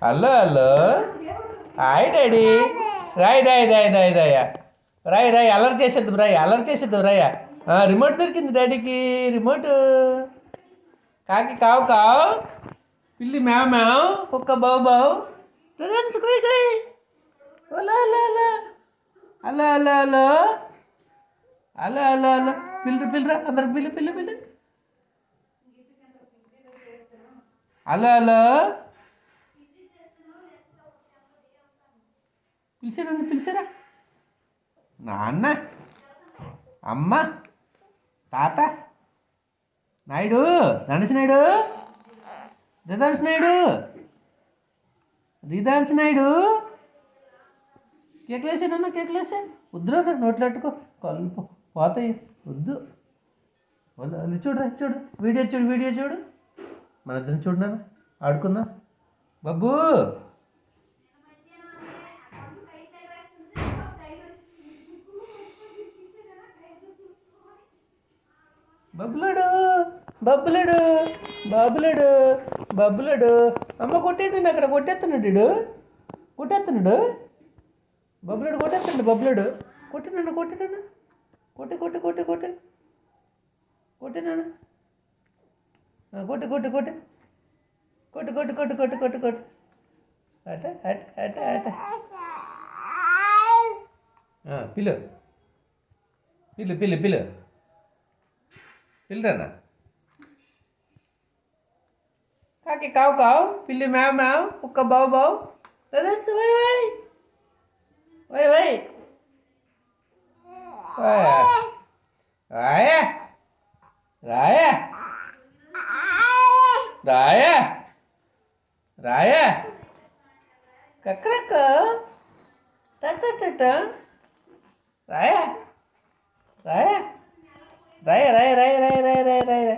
hello hello hi daddy రాయ్ రాయ్ రాయ్ రాయ్ రాయ్ రాయ్ రాయ్ అల్లరి చేసేద్దాం రాయ్ అల్లరి చేసేద్దాం రాయ రిమోట్ దొరికింది డాడీకి రిమోట్ కాకి కావు కావు పిల్లి మ్యావ్ మ్యావ్ కుక్క బావు బావు కుయ్ కుయ్ hello hello hello hello hello hello hello hello పిల్లరు పిల్లరా అందరు పిల్లి పిల్లి పిల్లి హలో హలో పిలిచారండి పిలిచారా నాన్న అమ్మ తాత నాయుడు ధనుష్ నాయుడు రిదాన్స్ నాయుడు రిదాన్స్ నాయుడు కేకులేసానన్నా కేకులేసా వద్దురా నోట్లో పెట్టుకో కళ్ళు పోతాయి వద్దు వాళ్ళు చూడరా చూడు వీడియో చూడు మన ఇద్దరిని చూడు నాన్న ఆడుకుందాం బాబు బబ్బులాడు బబ్బులాడు బాబులాడు బబ్బులాడు అమ్మ కొట్టేటండి అక్కడ కొట్టేస్తున్నాడు బబ్బులాడు కొట్టేస్తాడు బబ్బులాడు కొట్టినాను కొట్టి కొట్టినాను కొట్టి అట అట అట అట పిల్లు పిల్లరా కాకి కావు కావు పిల్లి మ్యావ్ మ్యావ్ కుక్క బావు బావు వై వై వై వై రాయా రాయా రాయా రాయా కక్కరక్క టట రాయా రాయా రాయ రాయ రాయ రాయ రాయ రాయ రాయ